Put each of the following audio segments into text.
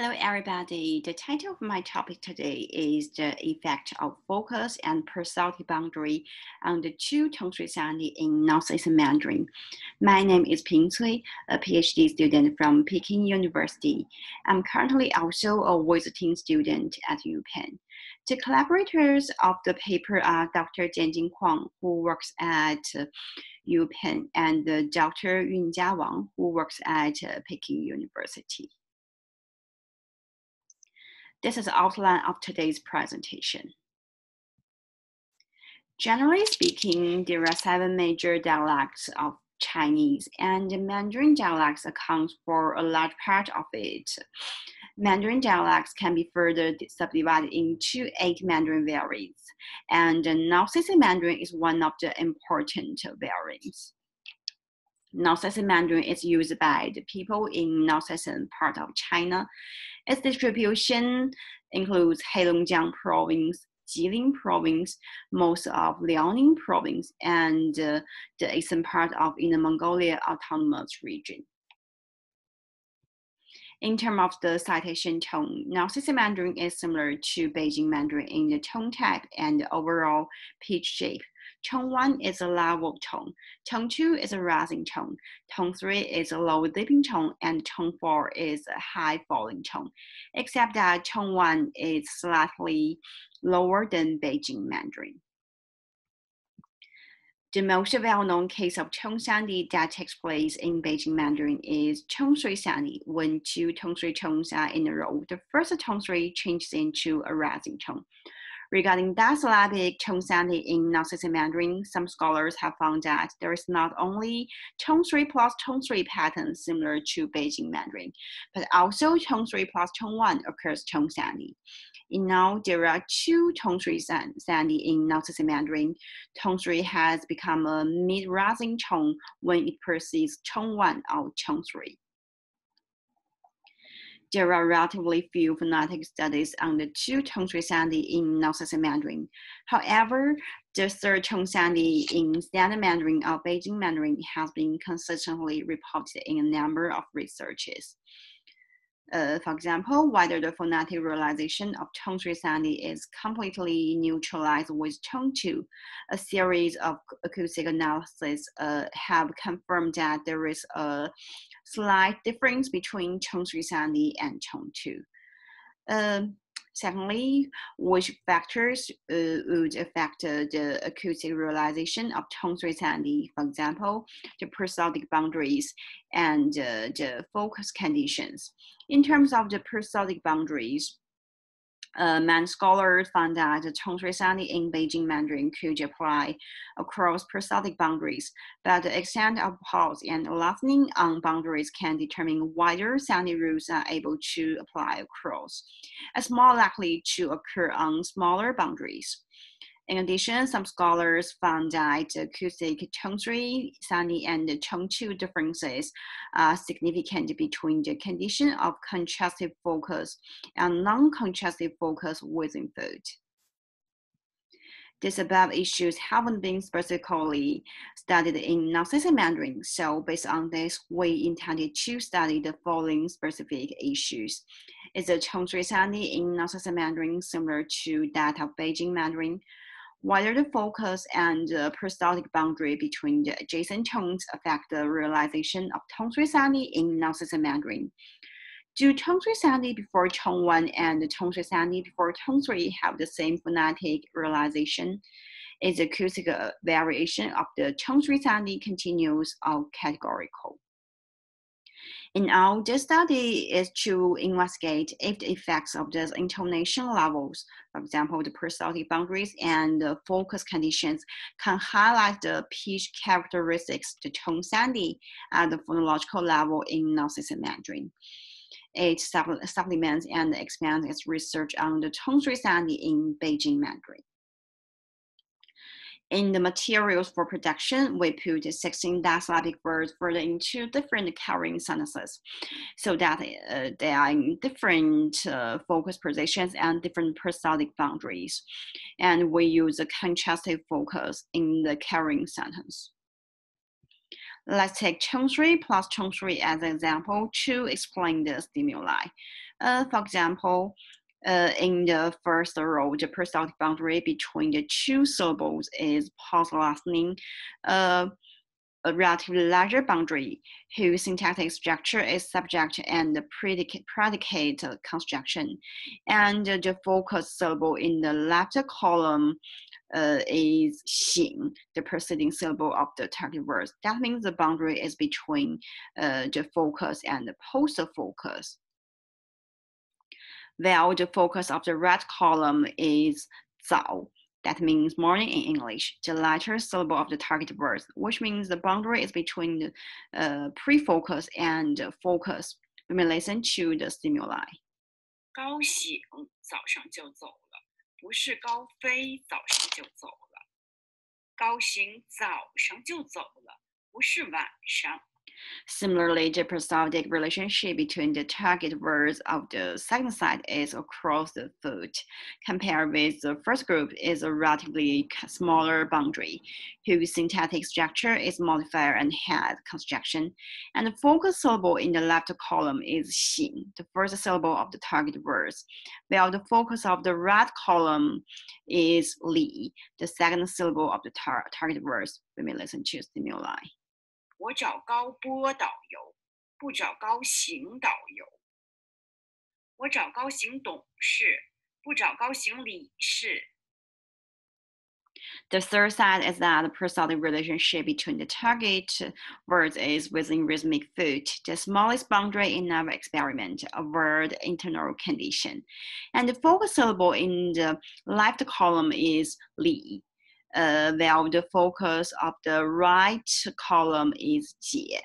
Hello, everybody. The title of my topic today is the effect of focus and prosodic boundary on the two tone sandhi in Northeastern Mandarin. My name is Ping Cui, a PhD student from Peking University. I'm currently also a visiting student at UPenn. The collaborators of the paper are Dr. Jianjing Kuang, who works at UPenn, and Dr. Yunjia Wang, who works at Peking University. This is the outline of today's presentation. Generally speaking, there are 7 major dialects of Chinese, and the Mandarin dialects account for a large part of it. Mandarin dialects can be further subdivided into 8 Mandarin variants, and Northeastern Mandarin is one of the important variants. Northeastern Mandarin is used by the people in northeastern part of China. Its distribution includes Heilongjiang Province, Jilin Province, most of Liaoning Province, and the eastern part of Inner Mongolia Autonomous Region. In terms of the citation tone, Northeastern Mandarin is similar to Beijing Mandarin in the tone type and the overall pitch shape. Tone 1 is a level tone, tone 2 is a rising tone, tone 3 is a low dipping tone, and tone 4 is a high falling tone, except that tone 1 is slightly lower than Beijing Mandarin. The most well-known case of tone sandhi that takes place in Beijing Mandarin is tone 3 sandhi. When 2 tone 3 tones are in a row, the first tone 3 changes into a rising tone. Regarding disyllabic tone sandhi in Northeastern Mandarin, some scholars have found that there is not only tone 3 plus tone 3 pattern similar to Beijing Mandarin, but also tone 3 plus tone 1 occurs tone sandhi. In all, there are 2 tone 3 sandhi in Northeastern Mandarin. Tone 3 has become a mid-rising tone when it precedes tone 1 or tone 3. There are relatively few phonetic studies on the 2 tone 3 sandhi in Northeastern Mandarin. However, the 3rd tone sandhi in Standard Mandarin or Beijing Mandarin has been consistently reported in a number of researches. For example, whether the phonetic realization of tone 3 sandhi is completely neutralized with tone 2, a series of acoustic analyses have confirmed that there is a slight difference between tone 3 sandhi and tone 2. Secondly, which factors would affect the acoustic realization of tone 3 sandhi? For example, the prosodic boundaries and the focus conditions. In terms of the prosodic boundaries, many scholars found that the tone 3 sandhi in Beijing Mandarin could apply across prosodic boundaries, but the extent of pause and lengthening on boundaries can determine whether sandhi rules are able to apply across, as more likely to occur on smaller boundaries. In addition, some scholars found that the acoustic tone 3 sandhi and the tone 2 differences are significant between the condition of contrastive focus and non-contrastive focus within food. These above issues haven't been specifically studied in Northeastern Mandarin, so based on this, we intended to study the following specific issues. Is the tone 3 sandhi in Northeastern Mandarin similar to that of Beijing Mandarin? Whether the focus and the prosodic boundary between the adjacent tones affect the realization of tone 3 sandhi in Northeastern Mandarin? Do tone 3 sandhi before tone 1 and the tone 3 sandhi before tone 3 have the same phonetic realization? Is the acoustic variation of the tone 3 sandhi continuous or categorical? In all, this study is to investigate if the effects of these intonation levels, for example, the prosodic boundaries and the focus conditions, can highlight the pitch characteristics, the tone sandhi, at the phonological level in Northeastern Mandarin. It supplements and expands its research on the tone 3 sandhi in Beijing Mandarin. In the materials for production, we put 16 disyllabic words further into different carrying sentences so that they are in different focus positions and different prosodic boundaries. And we use a contrastive focus in the carrying sentence. Let's take tone 3 plus tone 3 as an example to explain the stimuli. For example, in the first row, the prosodic boundary between the two syllables is pause-lengthening, a relatively larger boundary whose syntactic structure is subject and predicate construction. And the focus syllable in the left column is 醒, the preceding syllable of the target word. That means the boundary is between the focus and the post-focus. While the focus of the right column is 早, that means morning in English, the latter syllable of the target word, which means the boundary is between the pre-focus and focus. We may listen to the stimuli. 高兴早上就走了，不是高飞早上就走了。高兴早上就走了，不是晚上。Similarly, the prosodic relationship between the target words of the second side is across the foot. Compared with the first group is a relatively smaller boundary, whose syntactic structure is modifier and head construction. And the focus syllable in the left column is 醒, the first syllable of the target words, while the focus of the right column is 理, the second syllable of the target words. We may listen to stimuli. 我找高波导游，不找高行导游。我找高行董事，不找高行理事。The third side is that the prosodic relationship between the target words is within rhythmic foot, the smallest boundary in our experiment, a word internal condition. And the focus syllable in the left column is 理. While the focus of the right column is 解.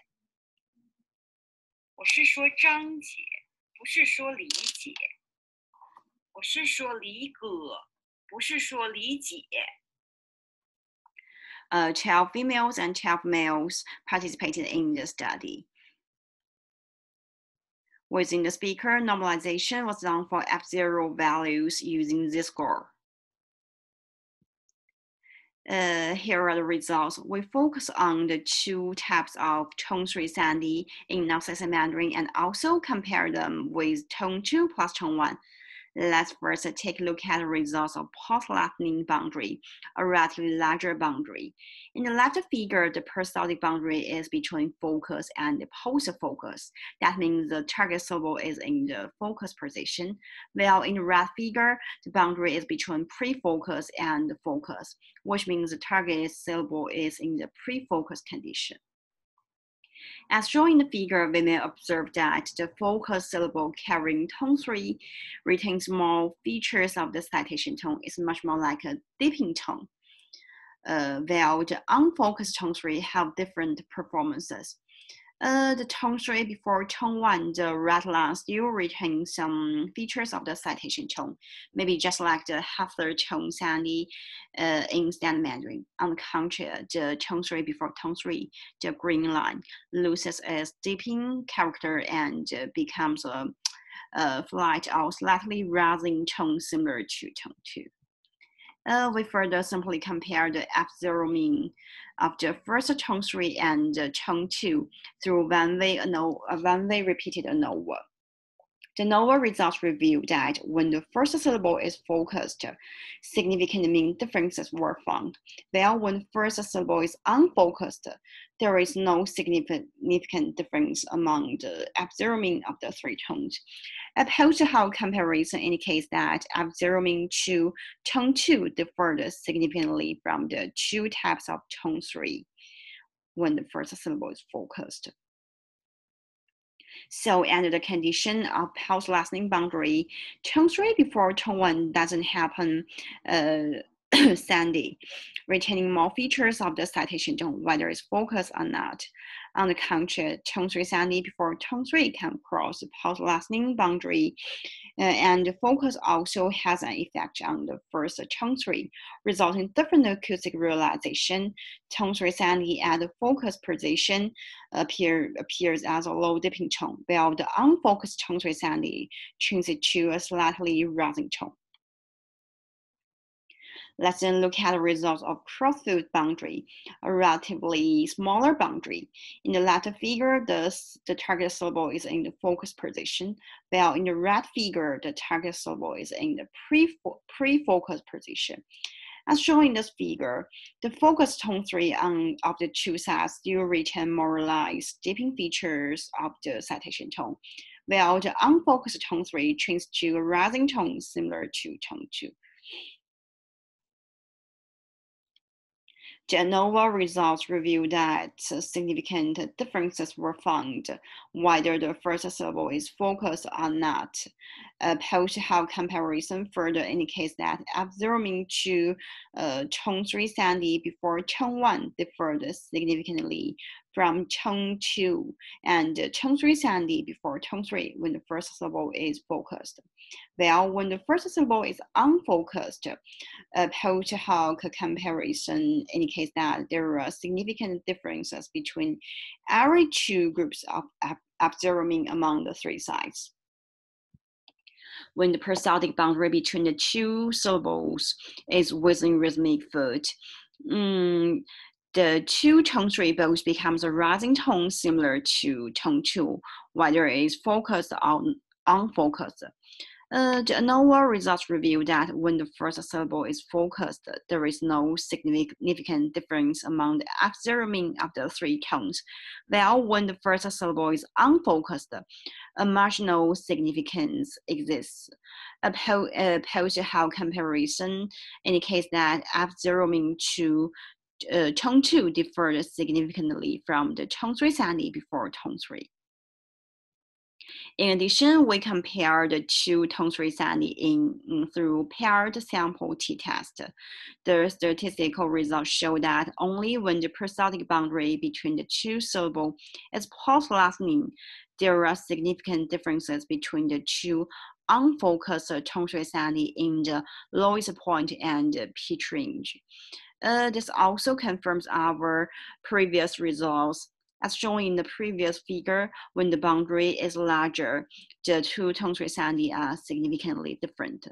我是说张姐，不是说李姐。我是说李哥，不是说李姐。12 females and 12 males participated in the study. Within the speaker, normalization was done for F0 values using z-score. Here are the results. We focus on the two types of tone 3 sandhi in Northeastern Mandarin and also compare them with tone 2 plus tone 1. Let's first take a look at the results of pause-lengthening boundary, a relatively larger boundary. In the left figure, the prosodic boundary is between focus and post-focus. That means the target syllable is in the focus position, while in the right figure, the boundary is between pre-focus and focus, which means the target syllable is in the pre-focus condition. As shown in the figure, we may observe that the focus syllable carrying tone 3 retains more features of the citation tone. It's much more like a dipping tone, while the unfocused tone 3 have different performances. The tone 3 before tone 1, the red line still retains some features of the citation tone, maybe just like the half-third tone sandhi in Standard Mandarin. On the contrary, the tone 3 before tone 3, the green line, loses its dipping character and becomes a flat or slightly rising tone similar to tone 2. We further simply compare the F0 mean of the first tone 3 and tone 2 through one-way repeated ANOVA. The ANOVA results reveal that when the first syllable is focused, significant mean differences were found, while when the first syllable is unfocused, there is no significant difference among the F0 mean of the three tones. A post-hoc comparison indicates that F0 mean to tone 2 differed significantly from the two types of tone 3 when the first syllable is focused. So under the condition of pause-lengthening boundary, tone 3 before tone 1 doesn't happen sandhi, retaining more features of the citation tone, whether it's focused or not. On the contrary, tone 3 sandhi before tone 3 can cross the pause-lengthening boundary, and the focus also has an effect on the first tone 3, resulting in different acoustic realization. Tone 3 sandhi at the focus position appears as a low dipping tone, while the unfocused tone 3 sandhi changes to a slightly rising tone. Let's then look at the results of crossfield boundary, a relatively smaller boundary. In the latter figure, the target syllable is in the focus position, while in the right figure, the target syllable is in the pre-focus position. As shown in this figure, the focus tone 3 of the two sides still retain more or less dipping features of the citation tone, while the unfocused tone 3 changes to a rising tone similar to tone 2. The ANOVA results reveal that significant differences were found, whether the first syllable is focused or not. Post-hoc comparison further indicates that observing to tone 3 sandhi before tone 1 differed significantly from tone 2 and tone 3 sandhi before tone 3 when the first syllable is focused. Well, when the first syllable is unfocused, post-hoc comparison indicates that there are significant differences between every two groups of observing among the three sides. When the prosodic boundary between the two syllables is within rhythmic foot, the two tone 3 both becomes a rising tone similar to tone 2, whether it is focused or unfocused. The ANOVA results reveal that when the first syllable is focused, there is no significant difference among the observing of the three tones, while when the first syllable is unfocused, a marginal significance exists. A post-hoc comparison indicates that observing to tone 2 differed significantly from the tone 3 sandhi before tone 3. In addition, we compare the two tone 3 sandhi through paired sample t-test. The statistical results show that only when the prosodic boundary between the two syllables is pause-lengthening, there are significant differences between the two unfocused tone 3 sandhi in the lowest point and pitch range. This also confirms our previous results. As shown in the previous figure, when the boundary is larger, the two tone 3 sandhi are significantly different.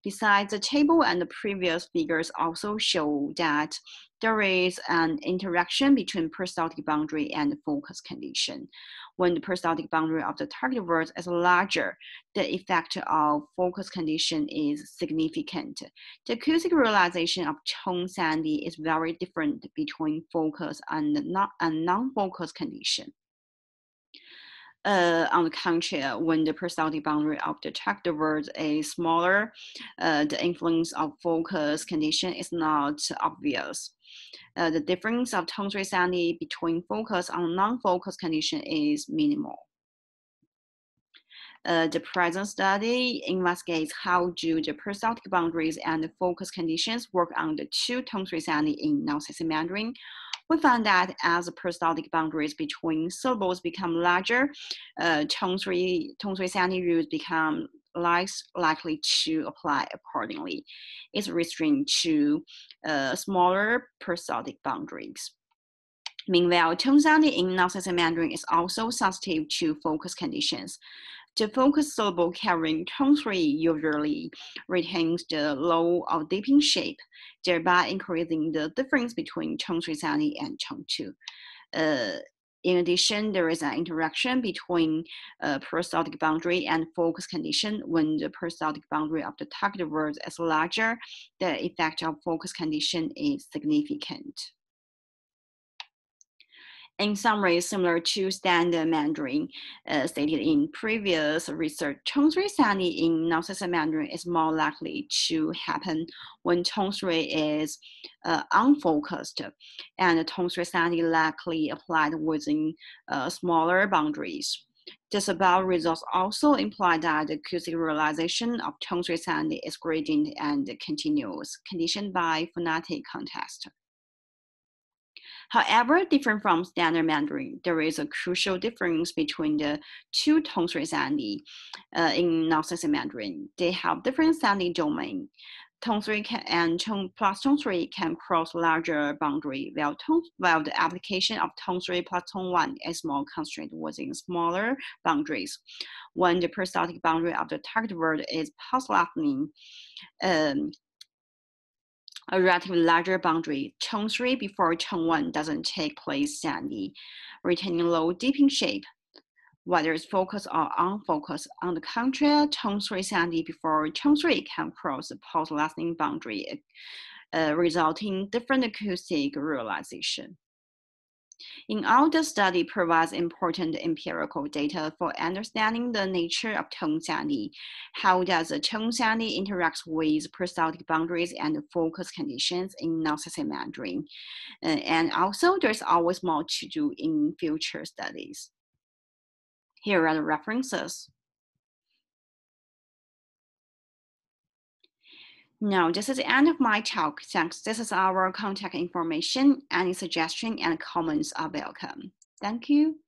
Besides, the table and the previous figures also show that there is an interaction between prosodic boundary and focus condition. When the prosodic boundary of the target word is larger, the effect of focus condition is significant. The acoustic realization of tone sandhi is very different between focus and non-focus condition. On the contrary, when the prosodic boundary of the target word is smaller, the influence of focus condition is not obvious. The difference of tone 3 sandhi between focus and non-focus condition is minimal. The present study investigates how do the prosodic boundaries and the focus conditions work on the two tone 3 sandhi in Northeastern Mandarin. We found that as the prosodic boundaries between syllables become larger, tone 3 sandhi rules become less likely to apply accordingly. It's restrained to smaller prosodic boundaries. Meanwhile, tone sandhi in Northeastern Mandarin is also sensitive to focus conditions. The focus syllable carrying tone 3 usually retains the low or dipping shape, thereby increasing the difference between tone 3 sandhi and tone 2. In addition, there is an interaction between prosodic boundary and focus condition. When the prosodic boundary of the target word is larger, the effect of focus condition is significant. In summary, similar to Standard Mandarin stated in previous research, tone 3 sandhi in Northeastern Mandarin is more likely to happen when tone 3 is unfocused, and tone 3 sandhi likely applied within smaller boundaries. This above results also imply that the acoustic realization of tone 3 sandhi is gradient and continuous, conditioned by phonetic context. However, different from Standard Mandarin, there is a crucial difference between the two tone 3 sandhi in Northeastern Mandarin. They have different sandhi domain. Tone 3 and tone 3 can cross larger boundary, while the application of tone 3 plus tone 1 is more constrained within smaller boundaries. When the prosodic boundary of the target word is pause-lengthening, a relatively larger boundary, tone 3 before tone 1 doesn't take place sandhi, retaining low dipping shape, whether it's focused or unfocused. On the contrary, tone 3 sandhi before tone 3 can cross the pause-lengthening boundary, resulting in different acoustic realization. In all, the study provides important empirical data for understanding the nature of tone sandhi. How does the tone sandhi interact with prosodic boundaries and focus conditions in Northeastern Mandarin? And also, there's always more to do in future studies. Here are the references. Now, this is the end of my talk. Thanks. This is our contact information. Any suggestion and comments are welcome. Thank you.